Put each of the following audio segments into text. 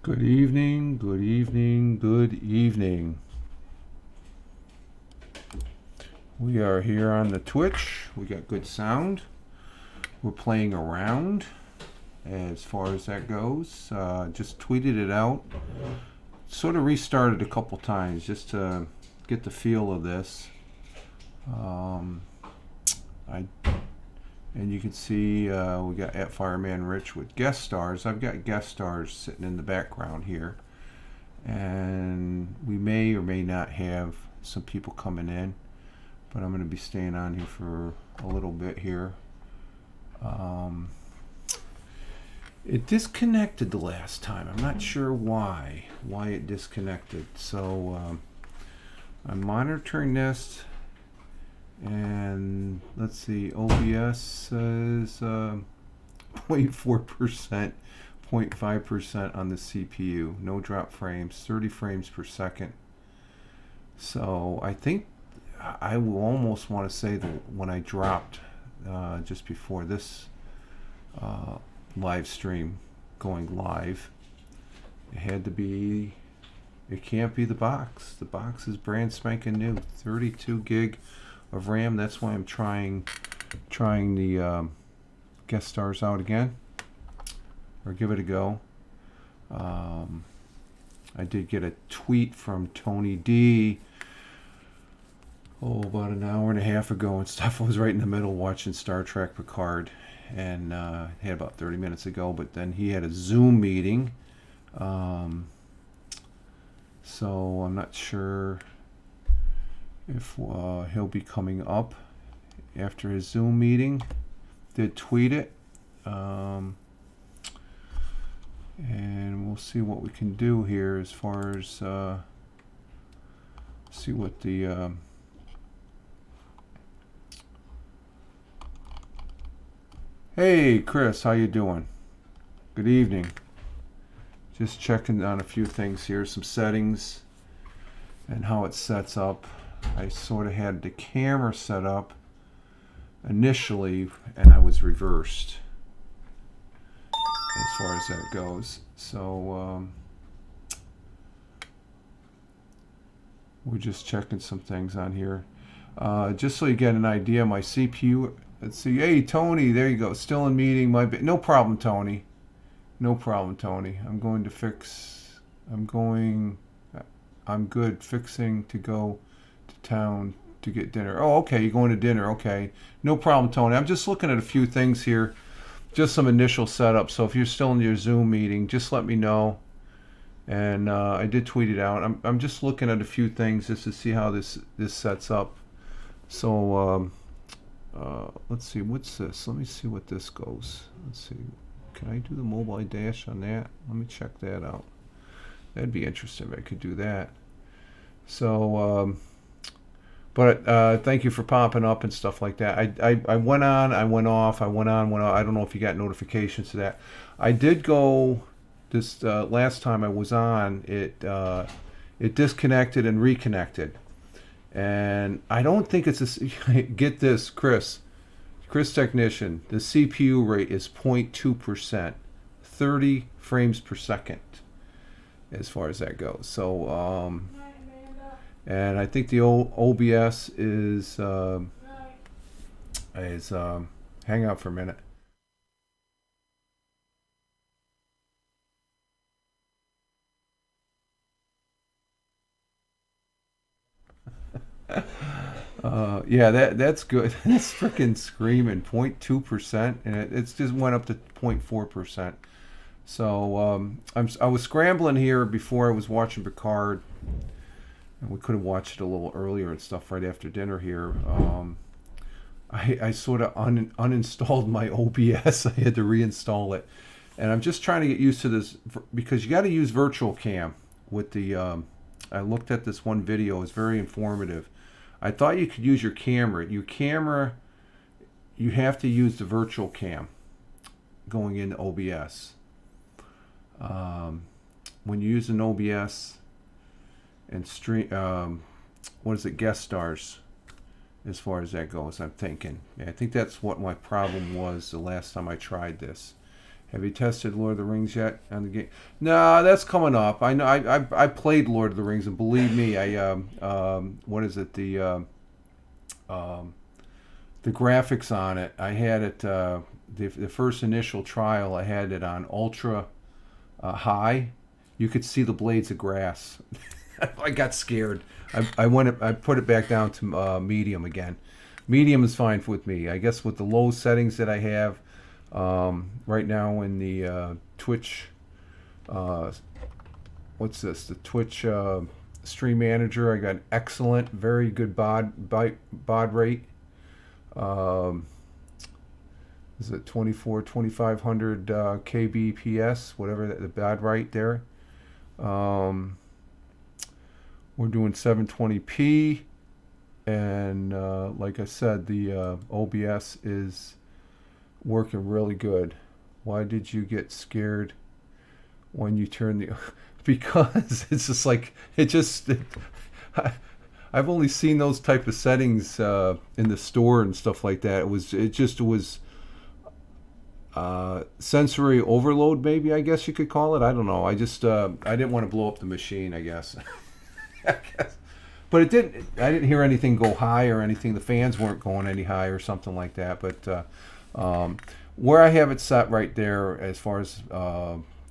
Good evening, good evening, good evening. We are here on the Twitch. We got good sound. We're playing around as far as that goes. Just tweeted it out. Sort of restarted a couple times just to get the feel of this. And you can see we got at Fireman Rich with guest stars. I've got guest stars sitting in the background here. And we may or may not have some people coming in, but I'm going to be staying on here for a little bit here. It disconnected the last time. I'm not sure why it disconnected. So I'm monitoring this, and let's see, OBS says 0.4%, 0.5% on the CPU. No drop frames, 30 frames per second. So I think I will almost want to say that when I dropped just before this live stream going live, it had to be, it can't be the box. The box is brand spanking new, 32 gig of RAM. That's why I'm trying the guest stars out again, or give it a go. I did get a tweet from Tony D about an hour and a half ago and stuff. I was right in the middle watching Star Trek Picard, and had about 30 minutes ago, but then he had a Zoom meeting, so I'm not sure if he'll be coming up after his Zoom meeting. Did tweet it, and we'll see what we can do here as far as see what the hey Chris, how you doing? Good evening. Just checking on a few things here, some settings and how it sets up. I sort of had the camera set up initially, and I was reversed as far as that goes. So we're just checking some things on here. Just so you get an idea, my CPU, let's see, hey Tony, there you go, still in meeting. No problem, Tony. No problem, Tony. I'm good fixing to go to town to get dinner. Oh, okay, you're going to dinner. Okay, no problem, Tony. I'm just looking at a few things here, just some initial setup. So if you're still in your Zoom meeting, just let me know. And I did tweet it out. I'm just looking at a few things just to see how this sets up. So let's see, what's this? Let me see what this goes. Let's see. Can I do the mobile dash on that? Let me check that out. That'd be interesting if I could do that. So, but thank you for popping up and stuff like that. I went on, I went off, I went on, went off. I don't know if you got notifications to that. I did go this last time I was on. It disconnected and reconnected, and I don't think it's a. Get this, Chris Technician. The CPU rate is 0.2%, 30 frames per second, as far as that goes. So and I think the old OBS is hang out for a minute. Yeah, that's good. That's freaking screaming, 0.2%, and it's just went up to 0.4%. So I was scrambling here before I was watching Picard, and we could have watched it a little earlier and stuff right after dinner here. I sort of uninstalled my OBS. I had to reinstall it, and I'm just trying to get used to this because you got to use Virtual Cam with the. I looked at this one video; it's very informative. I thought you could use your camera. You have to use the Virtual Cam going into OBS. When you use an OBS and stream, what is it, guest stars, as far as that goes, I'm thinking. I think that's what my problem was the last time I tried this. Have you tested Lord of the Rings yet on the game? No, that's coming up. I know. I played Lord of the Rings, and believe me, I what is it, um, the graphics on it? I had it the first initial trial. I had it on ultra high. You could see the blades of grass. I got scared. I put it back down to medium again. Medium is fine with me. I guess with the low settings that I have right now in the Twitch, uh, what's this? The Twitch Stream Manager. I got excellent, very good baud rate. Um, is it 2500 kbps, whatever the baud rate there. Um, we're doing 720p, and like I said, the OBS is working really good. Why did you get scared when you turn the? Because it's just like I've only seen those type of settings in the store and stuff like that. It was sensory overload, maybe, I guess you could call it. I don't know. I didn't want to blow up the machine, I guess. I guess. But it didn't. I didn't hear anything go high or anything. The fans weren't going any high or something like that. But where I have it set right there, as far as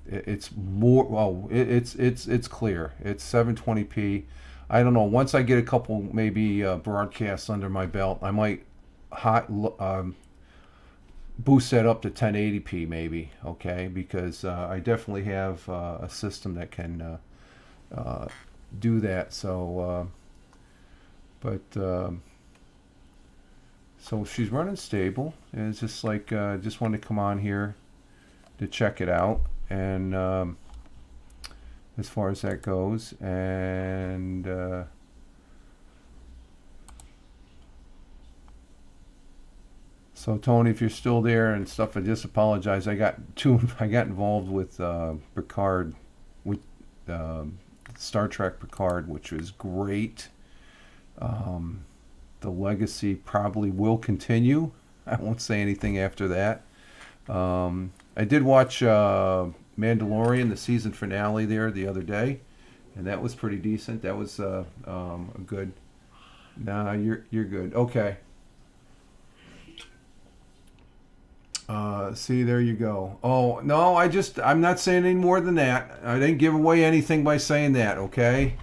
it's more. Well, it's clear. It's 720p. I don't know. Once I get a couple maybe broadcasts under my belt, I might hot boost that up to 1080p maybe. Okay, because I definitely have a system that can do that. So, so she's running stable, and it's just like just wanted to come on here to check it out, and as far as that goes, and so Tony, if you're still there and stuff, I just apologize. I got involved with Picard, with Star Trek Picard, which was great. The legacy probably will continue. I won't say anything after that. I did watch Mandalorian, the season finale there the other day, and that was pretty decent. That was a good. Nah, you're good. Okay. See, there you go. Oh no, I'm not saying any more than that. I didn't give away anything by saying that. Okay.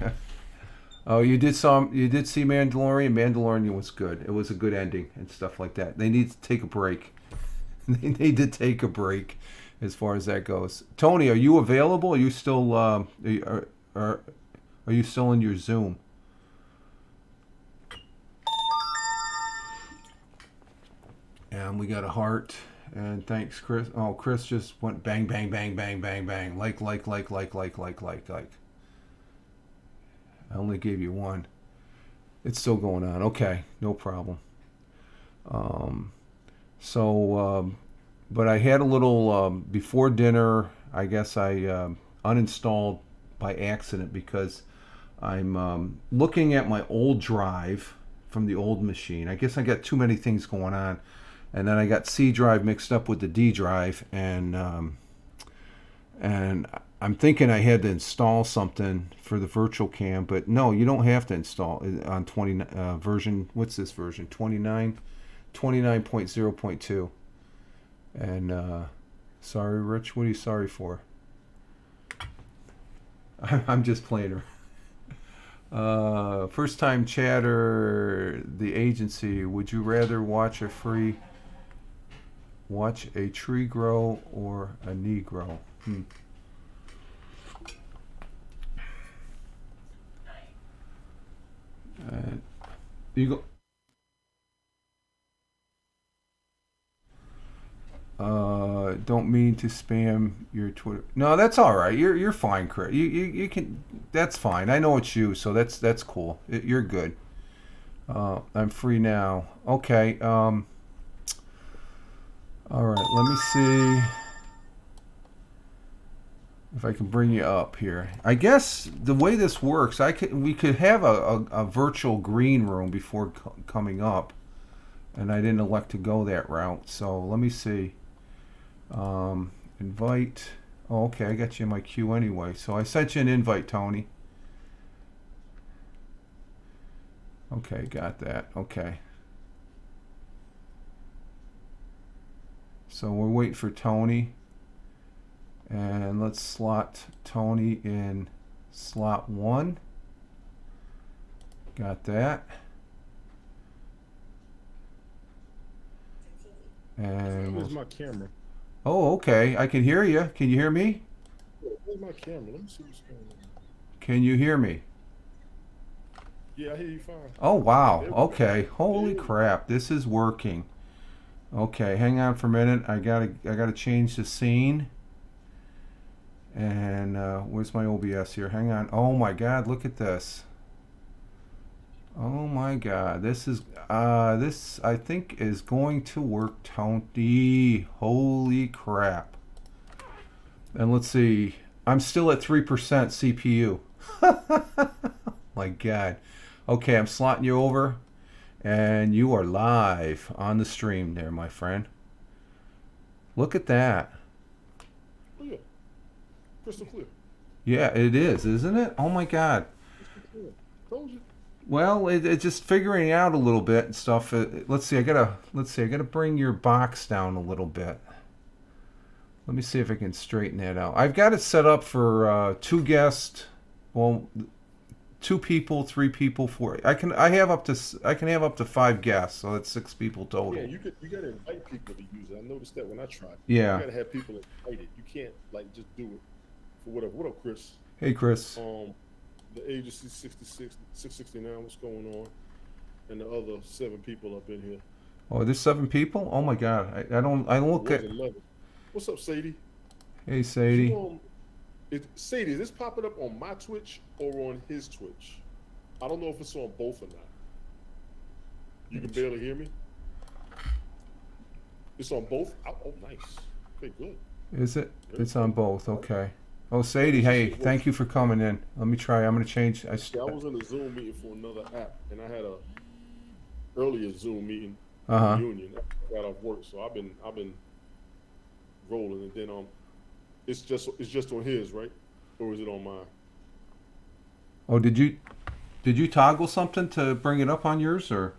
Oh, you did see Mandalorian. Mandalorian was good. It was a good ending and stuff like that. They need to take a break. They need to take a break, as far as that goes. Tony, are you available? Are you still are you still in your Zoom? And we got a heart. And thanks, Chris. Oh, Chris just went bang, bang, bang, bang, bang, bang. Like. I only gave you one. It's still going on. Okay, no problem. Um, but I had a little before dinner. I guess I uninstalled by accident because I'm looking at my old drive from the old machine. I guess I got too many things going on, and then I got C drive mixed up with the D drive, and I'm thinking I had to install something for the virtual cam, but no, you don't have to install it on 20 version. What's this version? 29.0.2. And sorry, Rich. What are you sorry for? I'm just playing her. First time chatter, the agency. Would you rather watch a tree grow or a knee grow? You go. Don't mean to spam your Twitter. No, that's all right. You're fine, Chris. You can. That's fine. I know it's you, so that's cool. You're good. I'm free now. Okay. All right. Let me see if I can bring you up here. I guess the way this works, we could have a virtual green room before coming up, and I didn't elect to go that route. So let me see. Invite. Oh, okay, I got you in my queue anyway. So I sent you an invite, Tony. Okay, got that. Okay. So we're waiting for Tony. And let's slot Tony in slot 1. Got that. And Where's my camera? oh, okay. I can hear you. Can you hear me? Where's my camera? Let me see what's going on. Can you hear me? Yeah, I hear you fine. Oh, wow. There we go. Okay. Holy Yeah. crap. This is working. Okay, hang on for a minute. I gotta change the scene. And where's my OBS here? Hang on. Oh my God, look at this. Oh my God, this I think is going to work, Tony. Holy crap. And let's see. I'm still at 3% CPU. My God. Okay, I'm slotting you over. And you are live on the stream there, my friend. Look at that. Oh yeah, crystal clear. Yeah, it is, isn't it? Oh my God. Crystal clear. Told you. Well, it's just figuring out a little bit and stuff. Let's see. I gotta bring your box down a little bit. Let me see if I can straighten that out. I've got it set up for 2 guests. Well, 2 people, 3 people, 4. I can have up to 5 guests, so that's 6 people total. Yeah, you gotta invite people to use it. I noticed that when I tried. Yeah. You gotta have people invited. You can't like just do it for whatever. What up, Chris? Hey, Chris. The agency 66, 669. What's going on? And the other 7 people up in here. Oh, there's 7 people. Oh my God. I don't look It at. was 11. What's up, Sadie? Hey, Sadie. Sadie, is this popping up on my Twitch or on his Twitch? I don't know if it's on both or not. You can barely hear me? It's on both? Oh, nice. Okay, good. Is it? It's on both. Okay. Oh, Sadie. Hey, thank you for coming in. Let me try. I'm gonna change. Yeah, I was in a Zoom meeting for another app, and I had a earlier Zoom meeting reunion. I got off work, so I've been rolling, and then it's just on his, right? Or is it on mine? Oh, did you toggle something to bring it up on yours or?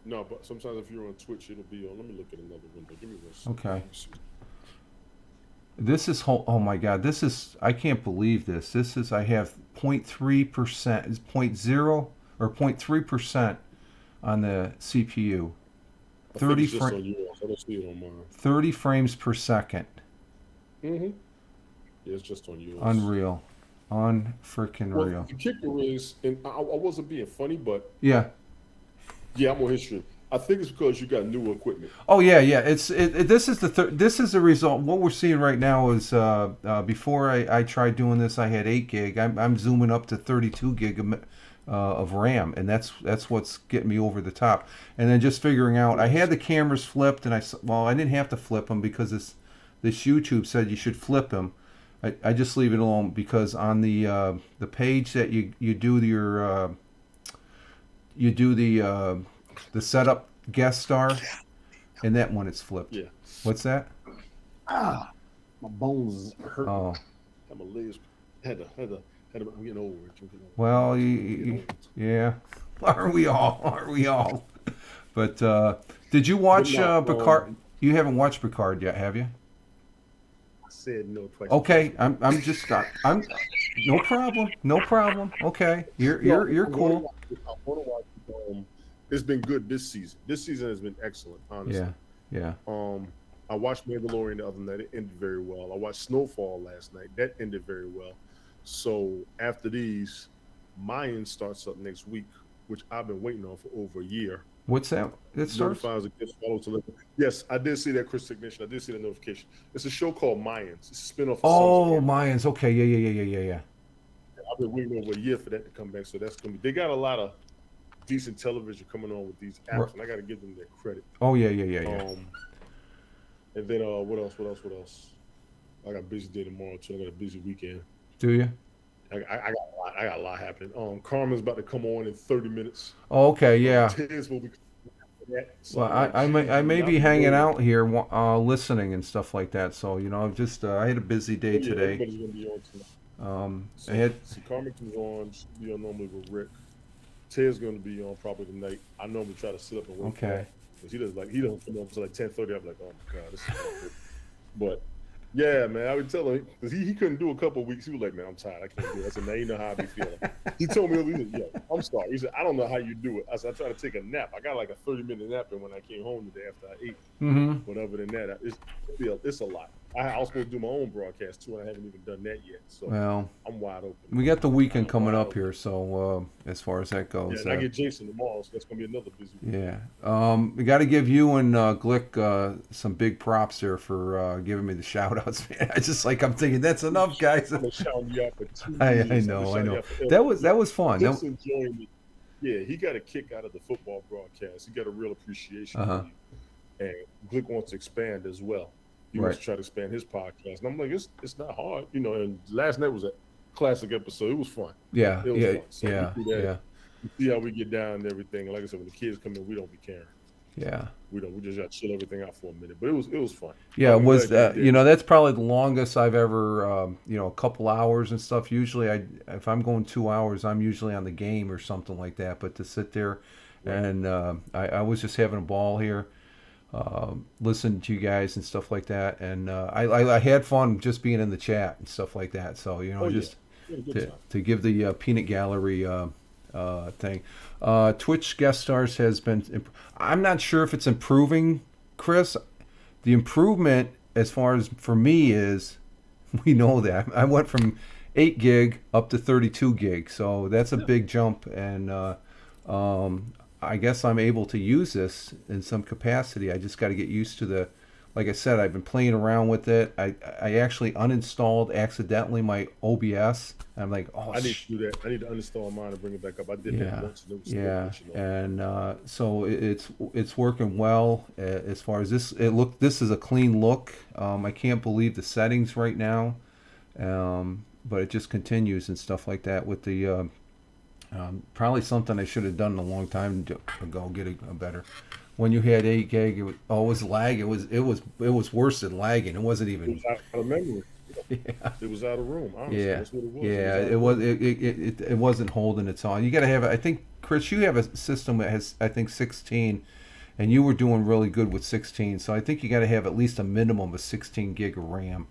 No, but sometimes if you're on Twitch, it'll be on. Let me look at another window. Give me one second. Okay. This is oh my God. This is I can't believe this. This is I have 0.3%, is 0.0 or 0.3% on the CPU. I 30 think it's just on yours. I don't see it on mine. 30 frames per second. Mm-hmm. Yeah, it's just on yours. Unreal. Unfreaking Well, real. the kicker is, and I wasn't being funny, but Yeah. yeah, I'm on history. I think it's because you got new equipment. Oh yeah, yeah. This is this is the result. What we're seeing right now is before I tried doing this, I had 8 gig. I'm zooming up to 32 gig of RAM, and that's what's getting me over the top. And then just figuring out, I had the cameras flipped, and I didn't have to flip them because this YouTube said you should flip them. I just leave it alone because on the page that you do your the setup guest star, and that one it's flipped. Yeah. What's that? My bones hurt. Oh. My legs had to. I'm getting over it. Well, yeah. Are we all? Are we all? But did you watch Picard? You haven't watched Picard yet, have you? I said no twice. Okay, I'm no problem, no problem. Okay, you're cool. I want to watch. It's been good this season. This season has been excellent, honestly. Yeah. I watched Mandalorian the other night. It ended very well. I watched Snowfall last night. That ended very well. So after these, Mayan starts up next week, which I've been waiting on for over a year. What's that? It starts. Notifies against follow to listen. Yes, I did see that, Chris Ignition. I did see that notification. It's a show called Mayans. It's a spinoff. Oh, Mayans. Okay, yeah. I've been waiting over a year for that to come back. So that's gonna be. They got a lot of decent television coming on with these apps, and I got to give them their credit. Oh yeah. And then what else? I got a busy day tomorrow too. I got a busy weekend. Do you? I got a lot happening. Carmen's about to come on in 30 minutes. Oh, okay, yeah. Tiz will be that. So Well, I'm like, I geez, may I'll be be hanging rolling. out here, listening and stuff like that. So I've just I had a busy day Oh yeah, today. everybody's gonna be on tonight. I So had see, Carmen's on. She'll be on normally with Rick. Ted's gonna be on probably tonight. I normally try to sit up and wait for okay. that because he doesn't come on until like 10:30. I'm like, oh my god, this is not good. But yeah, man, I would tell him because he couldn't do a couple of weeks. He was like, man, I'm tired. I can't do it. I said, now you know how I be feeling. He told me, he said, yeah, I'm sorry. He said, I don't know how you do it. I said, I try to take a nap. I got like a 30-minute nap, and when I came home today after I ate, Mm-hmm. but other than that, it's a lot. I was supposed to do my own broadcast too, and I haven't even done that yet. So Well, I'm wide open. we got the weekend I'm coming wide up open. here, so as far as that Yeah, goes, and I get Jason tomorrow, so that's gonna be another busy weekend. yeah. We got to give you and Glick some big props there for giving me the shout outs, man. I'm thinking that's enough, guys. I've been shouting you out for two I years. I've been know, I shouting you know. out forever. That was fun. Cliff's enjoying it. Yeah, he got a kick out of the football broadcast. He got a real appreciation for Uh-huh. you. And Glick wants to expand as well. He wants Right. to try to expand his podcast. And I'm like, it's not hard. And last night was a classic episode. It was fun. Yeah, It was yeah, fun. So yeah, we do that. yeah, We see how we get down and everything. And like I said, when the kids come in, we don't be caring. yeah. We don't. We just got to chill everything out for a minute. But it was fun. Yeah, it I'm was glad you did. that's probably the longest I've ever a couple hours and stuff. Usually, if I'm going 2 hours, I'm usually on the game or something like that. But to sit there, Right. and I was just having a ball here, listening to you guys and stuff like that, and I had fun just being in the chat and stuff like that. So Oh yeah. just We had a good to time. give the peanut gallery thing. Twitch guest stars has been. I'm not sure if it's improving, Chris. The improvement, as far as for me, is we know that I went from 8 gig up to 32 gig, so that's a Yeah. big jump, and I guess I'm able to use this in some capacity. I just got to get used to the. Like I said, I've been playing around with it. I actually uninstalled accidentally my OBS. I'm like, oh, I need to do that. I need to uninstall mine and bring it back up. I did that yeah, once and it was still yeah, glitching on. and so it's working well as far as this. This is a clean look. I can't believe the settings right now, but it just continues and stuff like that with the probably something I should have done a long time ago. Get a better. When you had 8 gig, it was lag. It was worse than lagging. It wasn't It even. was out of memory. Yeah. It was out of room. Honestly, Yeah, that's what it was. yeah, It was out it of was. room. It wasn't holding its own. You got to have. I think, Chris, you have a system that has, I think, 16, and you were doing really good with 16. So I think you got to have at least a minimum of 16 gig of RAM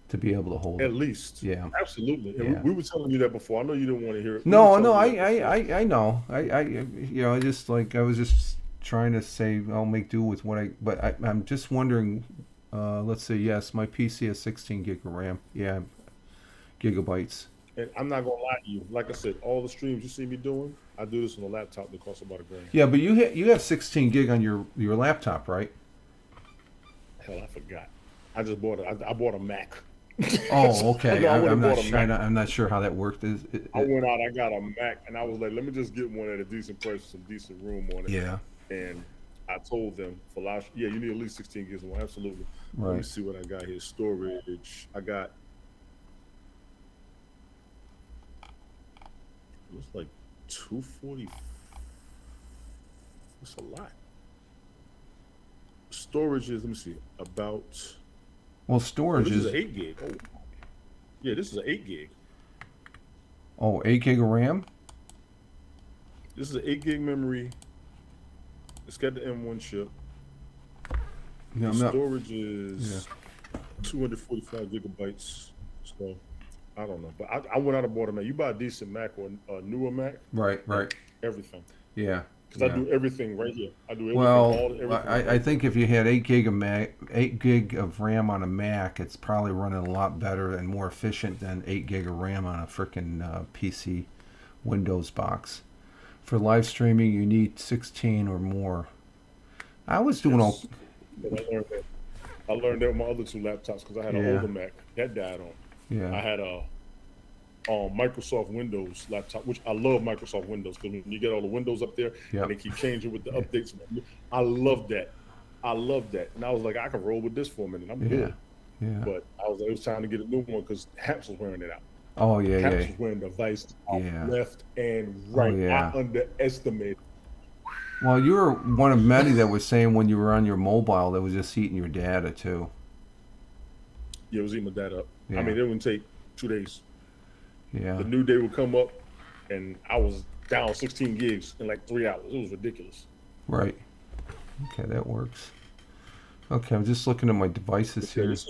to be able to hold At it. least. Yeah, Absolutely. And yeah. we were telling you that before. I know you didn't want to hear it. We were No, no, telling you that before. I know. I just I was just trying to say I'll make do with what but I'm just wondering. Let's see. Yes, my PC has 16 gig of RAM. Yeah, gigabytes. And I'm not gonna lie to you. Like I said, all the streams you see me doing, I do this on a laptop that costs about $1,000. Yeah, but you have 16 gig on your laptop, right? Hell, I forgot. I just bought it. I bought a Mac. Oh, okay. No, I went I'm and not bought a sure. Mac. I'm not sure how that worked. I went out, I got a Mac, and I was like, let me just get one at a decent price with some decent room on it. Yeah. And I told them for last, yeah, you need at least 16 gigs of one. Absolutely. Let me Right. see what I got here. Storage. I got. It was like 240. It's a lot. Storage is. Let me see. About. Well, Oh, storage this is is an 8 gig. Oh, yeah, this is an 8 gig. 8 gig of RAM. This is an 8 gig memory. It's got the M1 chip. Yeah, The I'm not. storage is 245 gigabytes. So I don't know, but I went out and bought a Mac. You buy a decent Mac or a newer Mac, Right. Right. everything. Yeah. Because I Yeah. do everything right here. I do everything. Well, Everything. I think if you had 8 gig of RAM on a Mac, it's probably running a lot better and more efficient than 8 gig of RAM on a frickin' PC Windows box. For live streaming, you need 16 or more. I was doing all. Yes. But I learned that with my other two laptops because I had an Yeah. older Mac that died on. I Yeah. had a Microsoft Windows laptop, which I love Microsoft Windows because when you get all the windows up there Yep. and they keep changing with the updates, I love that. I love that. And I was like, I can roll with this for a minute. I'm Yeah. good. Yeah. But I was like, it was time to get a new one because Haps was wearing it out. Oh yeah. Haps Yeah. was wearing the vice out Yeah. left and right. yeah. I underestimated. Well, you were one of many that was saying when you were on your mobile that was just eating your data too. Yeah, it was eating that up. I Yeah, mean, it would take 2 days. yeah, The new day would come up, and I was down 16 gigs in like 3 hours. It was ridiculous. right. Okay, that works. Okay, I'm just looking at my But devices yeah, here. this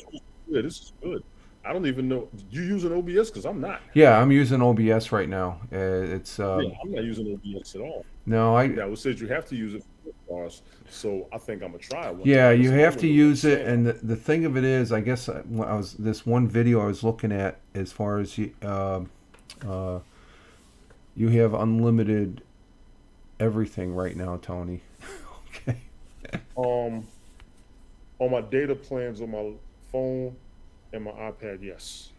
is good. I don't even know you using OBS because I'm not. Yeah, I'm using OBS right now. It's Yeah, I'm not using OBS at all. no, I Now it says you have to use it for bars, so I think I'm gonna try it one yeah, time. you It's have to another one use it, selling. and the thing of it is, I guess when I was this one video I was looking at as far as uh, you have unlimited everything right now, Tony. Okay. Um, on my data plans on my phone and my iPad, yes.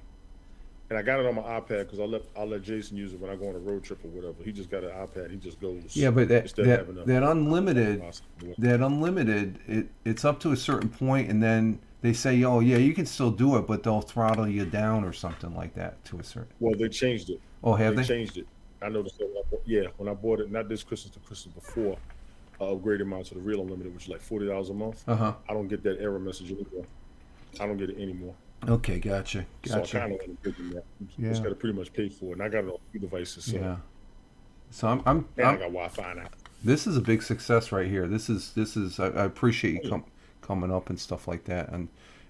And I got it on my iPad because I let Jason use it when I go on a road trip or whatever. He just got an iPad. He just Yeah, goes but that instead of that having a that phone unlimited, processor. it's up to a certain point, and then they say, oh yeah, you can still do it, but they'll throttle you down or something like that to a certain. Well, they changed it. Oh, have They they? changed it. I noticed that yeah, when I bought it, not this Christmas, the Christmas before, I upgraded mine to the real unlimited, which is like $40 a month. Uh huh. I don't get that error message anymore. I don't get it anymore. Okay, gotcha, So I gotcha. kind of want to give them that. Just Yeah, got to pretty much pay for it. And I got it on 2 devices, so yeah. So I'm, and I I'm. got Wi-Fi now. This is a big success right here. This is. I appreciate you Oh, yeah, coming up and stuff like that. And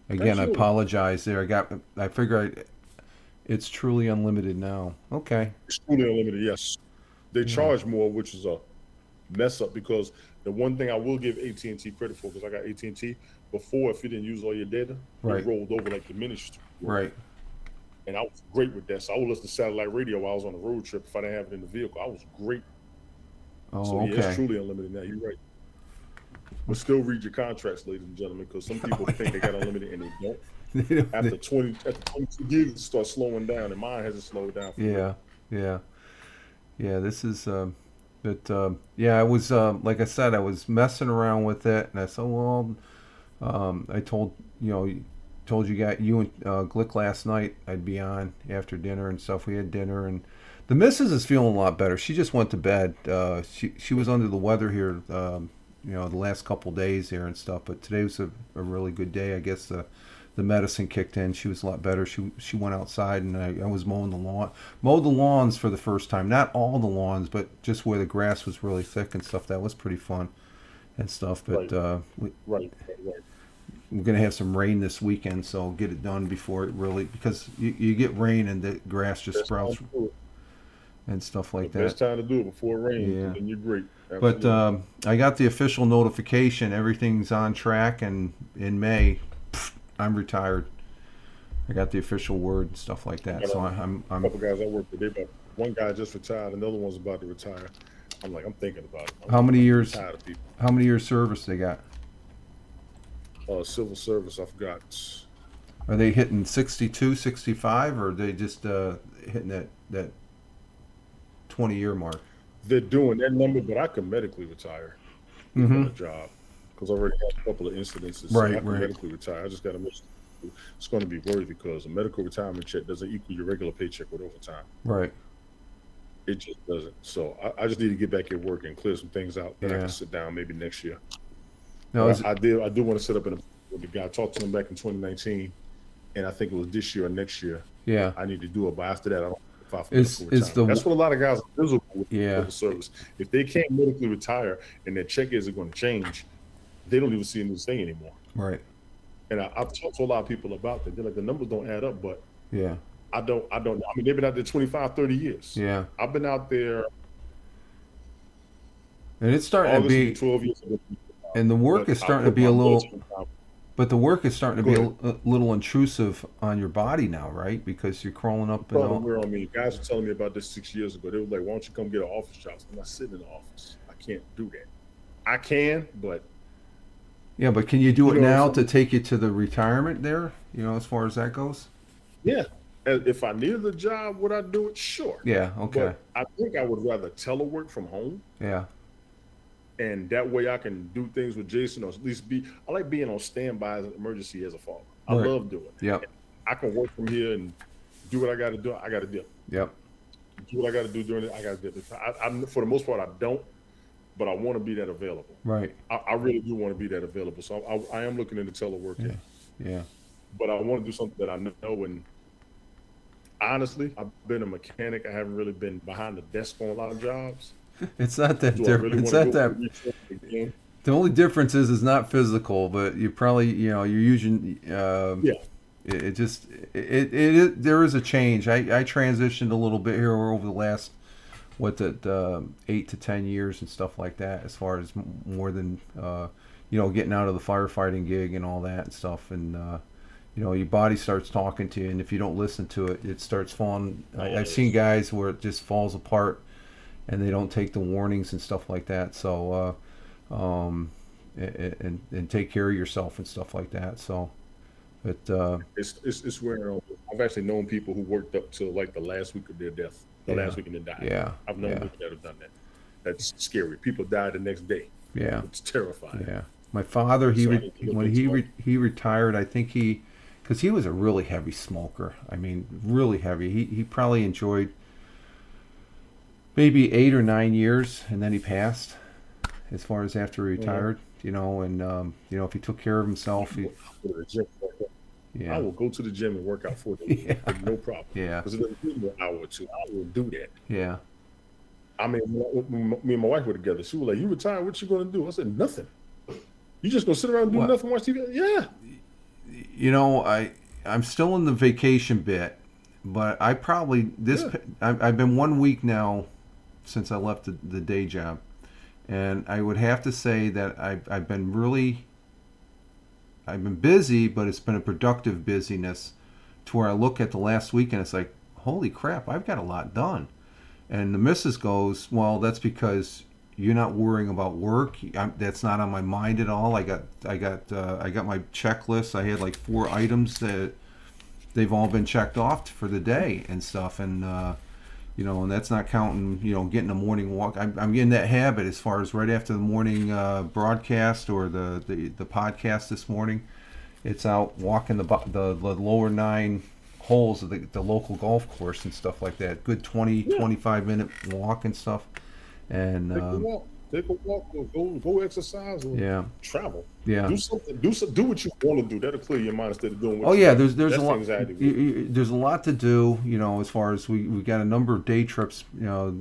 again, I absolutely. apologize there. I figure it's truly unlimited now. Okay. It's truly unlimited. Yes, they Yeah. charge more, which is a mess up because the one thing I will give AT&T credit for, because I got AT&T before, if you didn't use all your data, it Right. rolled over like diminished. Right. And I was great with that. So I would listen to satellite radio while I was on a road trip if I didn't have it in the vehicle. I was great. So Oh, yeah, it's okay. truly unlimited now. You're right. But still read your contracts, ladies and gentlemen, because some people think they got unlimited and they don't. After 22 gigs, it starts slowing down, and mine hasn't slowed down for real. Yeah, yeah, yeah. This is, but yeah, I was like I said, I was messing around with it, and I said, well, I told told you and Glick last night I'd be on after dinner and stuff. We had dinner, and the missus is feeling a lot better. She just went to bed. She was under the weather here, the last couple days here and stuff. But today was a really good day. I guess the medicine kicked in. She was a lot better. She went outside, and I was mowed the lawns for the first time. Not all the lawns, but just where the grass was really thick and stuff. That was pretty fun and stuff. But Right, right. we're gonna have some rain this weekend, so I'll get it done before it really, because you get rain and the grass just Best time sprouts to do it. and stuff The like that. best time to do it before it rains, and Yeah. then you're great. But Absolutely. I got the official notification. Everything's on track, and in May, I'm retired. I got the official word and stuff like I that. got So a I'm. couple guys I work with. They about one guy just retired, another one's about to retire. I'm like, I'm thinking about it. How many I'm getting years? tired of people. How many years service they got? Civil service, I've got. Are they hitting 62, 65, or are they just hitting that 20-year mark? They're doing that number, but I can medically retire from Mm-hmm. a job because I already had a couple of incidences, so I Right. can Right. medically retire. I just got to make sure it's going to be worthy because a medical retirement check doesn't equal your regular paycheck with overtime. Right. It just doesn't. So I just need to get back at work and clear some things out. Then I can Yeah. sit down maybe next year. No. But I do want to set up with the guy. I talked to him back in 2019, and I think it was this year or next year. Yeah. I need to do it, but after that, I don't file for Is medical is the retirement. That's what a lot of guys are miserable with yeah. civil service. If they can't medically retire and their check isn't going to change, they don't even see this thing anymore. Right. And I've talked to a lot of people about that. They're like, the numbers don't add up, but Yeah. I don't know. I mean, they've been out there 25, 30 years. Yeah. I've been out there. And it's starting to August will be be, 12 years ago, and the work but is I starting to put be my a little, military down. but the work is starting to Go be ahead. a little intrusive on your body now, right? Because you're crawling up and Starting to all. wear on me. Guys were telling me about this 6 years ago. They were like, why don't you come get an office job? I'm not sitting in the office. I can't do that. I can, but Yeah, but can you do you it know what I'm now to saying? take you to the retirement there? As far as that goes. Yeah. If I needed the job, would I do it? Sure. Yeah. Okay. But I think I would rather telework from home, Yeah. and that way I can do things with Jason, or at least I like being on standby as an emergency as a father. I Right. love doing it. Yep. I can work from here and do what I got to do. I got to do. Yep. Do what I got to do during it. I got to do it. For the most part, I don't. but I want to be that available. Right. I really do want to be that available. So I am looking into Yeah. teleworking, Yeah. but I want to do something that I know. And honestly, I've been a mechanic. I haven't really been behind the desk on a lot of jobs. It's not that Do I really different. It's want to not go that. through research again? The only difference is it's not physical, but you probably, you're using, Yeah. it just, there is a change. I transitioned a little bit here over the last, 8 to 10 years and stuff like that, as far as more than, getting out of the firefighting gig and all that and stuff. And, your body starts talking to you, and if you don't listen to it, it starts falling. I've seen guys where it just falls apart and they don't take the warnings and stuff like that. So, and take care of yourself and stuff like that. So, but It's wearing on. I've actually known people who worked up to like the last week of their death, the yeah, last week and then died. yeah, I've known yeah, people that have done that. That's scary. People die the next day. yeah, It's terrifying. yeah. My father, So I need to look when into it. he retired, I think because he was a really heavy smoker. I mean, really heavy. He probably enjoyed maybe 8 or 9 years, and then he passed. As far as after he Mhm. retired, and if he took care of himself, Go to the gym. I yeah, will go to the gym and work out 4 days a yeah, week, like, no problem. yeah, Because it doesn't take me an hour or two. I will do that. yeah. I mean, me and my wife were together. She was like, "You retired? What you gonna do?" I said, "Nothing. You just gonna sit around and do Well, nothing, watch TV?" Yeah. I'm still in the vacation bit, but I probably Yeah. I've been 1 week now since I left the day job, and I would have to say that I've been busy, but it's been a productive busyness, to where I look at the last week and it's like, holy crap, I've got a lot done. And the missus goes, well, that's because you're not worrying about work. That's not on my mind at all. I got my checklist. I had like 4 items that they've all been checked off for the day and stuff. And and that's not counting, getting a morning walk. I'm getting that habit as far as right after the morning broadcast or the podcast this morning. It's out walking the lower 9 holes of the local golf course and stuff like that. Good 20, Yeah. 25-minute walk and stuff. And Take a walk. Take a walk. Or go exercise or yeah, travel. yeah. Do something. Do what you want to do. That'll clear your mind instead of doing what Oh you yeah, hate. there's a That's the lot. anxiety. There's a lot to do, as far as we got a number of day trips. The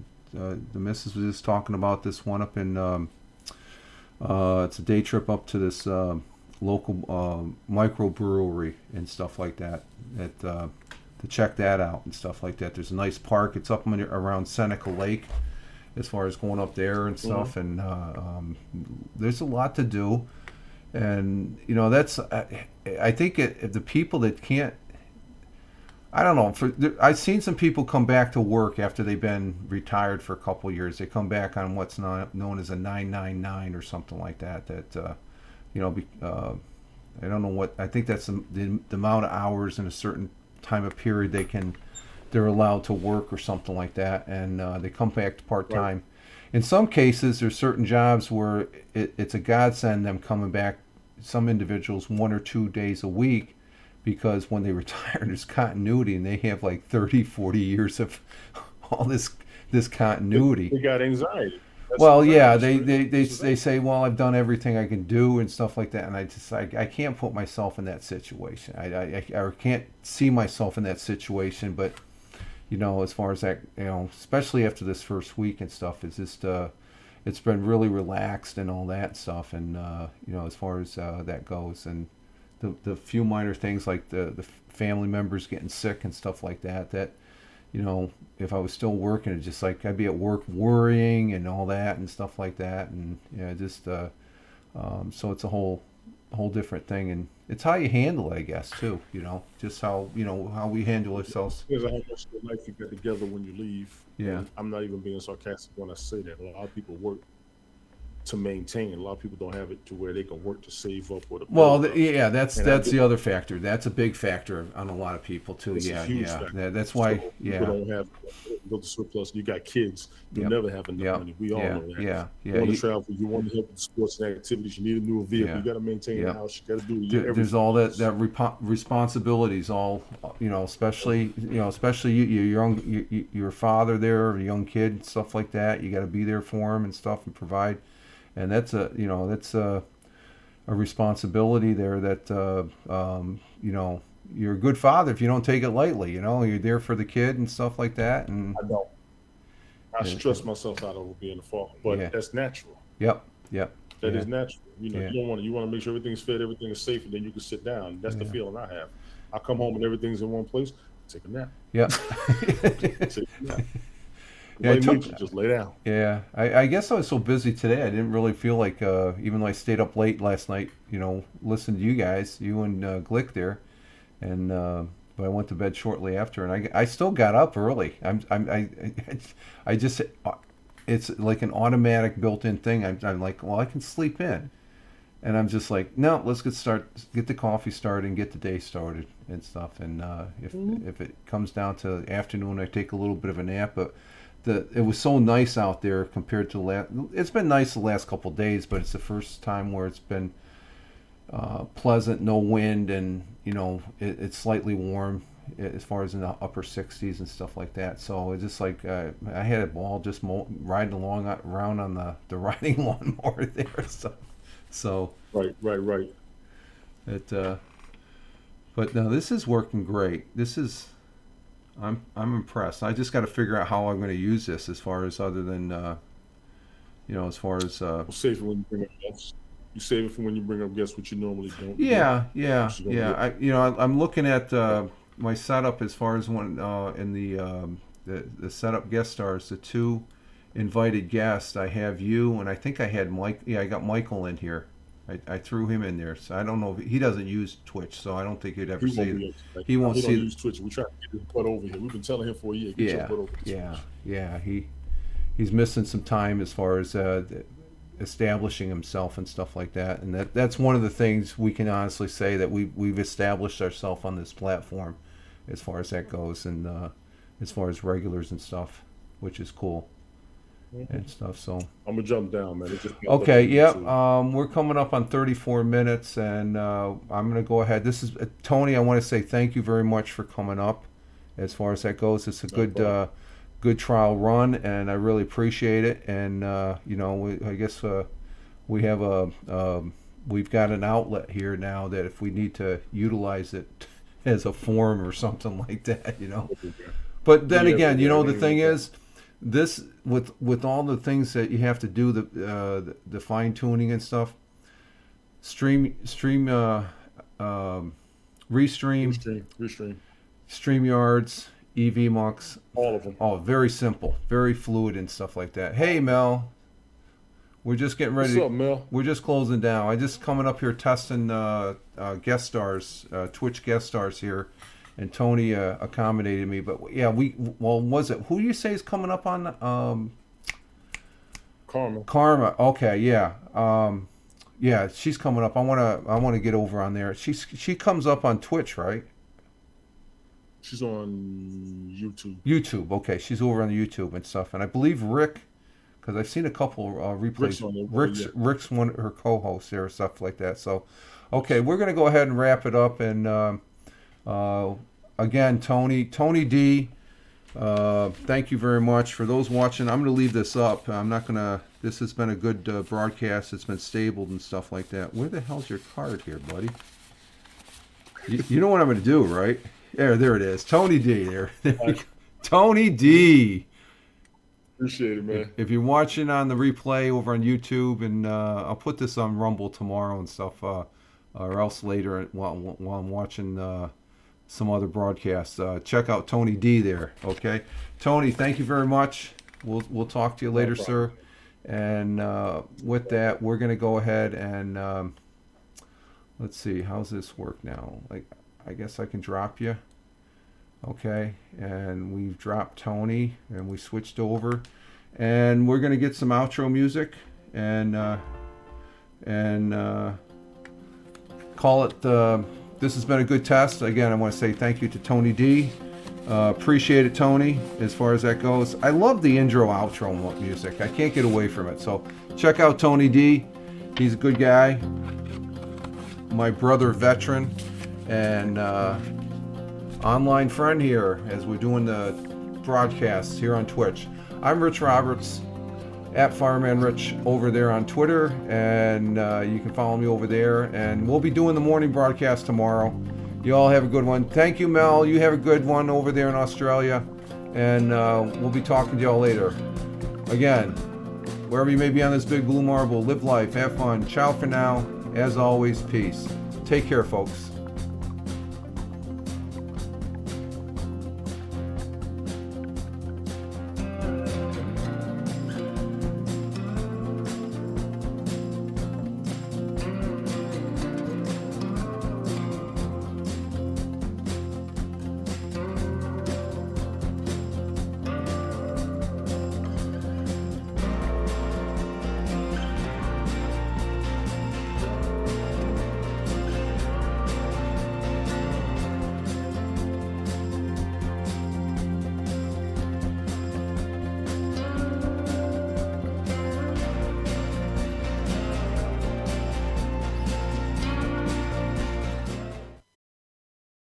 missus was just talking about this one up in. It's a day trip up to this local microbrewery and stuff like that. To check that out and stuff like that. There's a nice park. It's up around Seneca Lake, as far as going up there and stuff. And there's a lot to do. And that's I think if the people that can't, I don't know. I've seen some people come back to work after they've been retired for a couple of years. They come back on what's known as a 999 or something like that. I don't know what. I think that's the amount of hours in a certain time of period they're allowed to work or something like that, and they come back to part Right. time. In some cases, there's certain jobs where it's a godsend them coming back. Some individuals 1 or 2 days a week, because when they retire, there's continuity, and they have like 30, 40 years of all this continuity. They got anxiety. That's Well, yeah, anxiety. they That's anxiety. say, well, I've done everything I can do and stuff like that, and I can't put myself in that situation. I can't see myself in that situation, but as far as that, especially after this first week and stuff, it's just it's been really relaxed and all that stuff, and as far as that goes, and the few minor things like the family members getting sick and stuff like that if I was still working, it's just like I'd be at work worrying and all that and stuff like that, and just so it's a whole different thing, and it's how you handle it, I guess, too. Just how how we handle ourselves. Depends on how much of your life you got together when you leave. Yeah, And I'm not even being sarcastic when I say that. A lot of people work to maintain. A lot of people don't have it to where they can work to save up or to Well, build up. yeah, that's And I that's get the other factor. That's a big factor on a lot of people too. it's a Yeah, huge yeah. factor. That's why. So people Yeah. don't have build the surplus. You got kids, you'll Yep. never have enough Yep. money. We all Yeah. know that. Yeah. You Yeah. want to travel, you want to help with sports and activities, you need a newer vehicle, Yeah. you got to maintain the Yep. house, you got to do There's everything. all that responsibilities, all especially you're young, you're a father there, a young kid, and stuff like that. You got to be there for him and stuff and provide, and that's a responsibility there that you're a good father if you don't take it lightly. You're there for the kid and stuff like that, and I don't. I uh, stress myself out over being a father, yeah, but that's natural. yep, yep, That yeah, is natural. yeah, You want to make sure everything's fed, everything is safe, and then you can sit down. That's the yeah, feeling I have. I come home and everything's in one place. Take a nap. yep. Take a nap. Yeah, Blame nature. Just lay down. yeah. I guess I was so busy today. I didn't really feel like, even though I stayed up late last night, listened to you guys, you and Glick there, and but I went to bed shortly after, and I still got up early. I just, it's like an automatic built-in thing. I'm like, well, I can sleep in, and I'm just like, no, let's get the coffee started and get the day started and stuff. And if it comes down to afternoon, I take a little bit of a nap, but. It was so nice out there compared to it's been nice the last couple of days, but it's the first time where it's been pleasant, no wind, and it's slightly warm as far as in the upper 60s and stuff like that. So it's just like I had a ball just riding around on the riding lawnmower there. So Right. it but no, this is working great. I'm impressed. I just got to figure out how I'm going to use this as far as other than as far as We'll save it when you bring up guests. You save it for when you bring up guests, which you normally don't do. yeah. Which is gonna I'm looking at my setup as far as when in the setup guest stars, the two invited guests. I have you, and I think I had Mike. Yeah, I got Michael in here. I threw him in there, so I don't know if he doesn't use Twitch, so I don't think he'd ever He see won't it. be upset. He won't He don't see. use Twitch. We try to get his butt over here. We've been telling him for a year, get your butt over to Twitch. Yeah. He's missing some time as far as establishing himself and stuff like that, and that's one of the things we can honestly say that we've established ourselves on this platform, as far as that goes, and as far as regulars and stuff, which is cool and stuff. So I'm gonna jump down, man. It just got okay, better yep. too. We're coming up on 34 minutes, and I'm gonna go ahead. This is Tony. I want to say thank you very much for coming up. As far as that goes, it's a No problem. good trial run, and I really appreciate it. And I guess we have we've got an outlet here now that if we need to utilize it as a forum or something like that. But then again, the thing is, this with all the things that you have to do, the fine tuning and stuff, Restream. StreamYards, EVMux, All of them. all very simple, very fluid and stuff like that. Hey Mel, we're just getting ready. What's up, Mel? We're just closing down. I just coming up here testing guest stars, Twitch guest stars here, and Tony accommodated me. But yeah, was it who you say is coming up on Karma. Karma? Okay, yeah. Yeah, she's coming up. I wanna get over on there. She comes up on Twitch, right? She's on YouTube. YouTube. Okay, she's over on the YouTube and stuff. And I believe Rick, because I've seen a couple replays. Rick's on there, yeah. Rick's one her co-host there, stuff like that. So, okay, we're gonna go ahead and wrap it up. And again, Tony D, thank you very much for those watching. I'm gonna leave this up. I'm not gonna. This has been a good broadcast. It's been stabled and stuff like that. Where the hell's your card here, buddy? You know what I'm gonna do, right? There it is. Tony D. There. Tony D. Appreciate it, man. If you're watching on the replay over on YouTube, and I'll put this on Rumble tomorrow and stuff, or else later while I'm watching some other broadcasts. Check out Tony D there. Okay, Tony, thank you very much. We'll talk to you later, sir. And with that, we're gonna go ahead and let's see, how's this work now? Like, I guess I can drop you. Okay, and we've dropped Tony, and we switched over, and we're gonna get some outro music, and call it. This has been a good test. Again, I want to say thank you to Tony D. Appreciate it, Tony, as far as that goes. I love the intro outro music. I can't get away from it. So check out Tony D. He's a good guy. My brother veteran and online friend here as we're doing the broadcasts here on Twitch. I'm Rich Roberts at Fireman Rich over there on Twitter, and you can follow me over there, and we'll be doing the morning broadcast tomorrow. You all have a good one. Thank you, Mel. You have a good one over there in Australia, and we'll be talking to y'all later. Again, wherever you may be on this big blue marble, live life, have fun. Ciao for now. As always, peace. Take care, folks.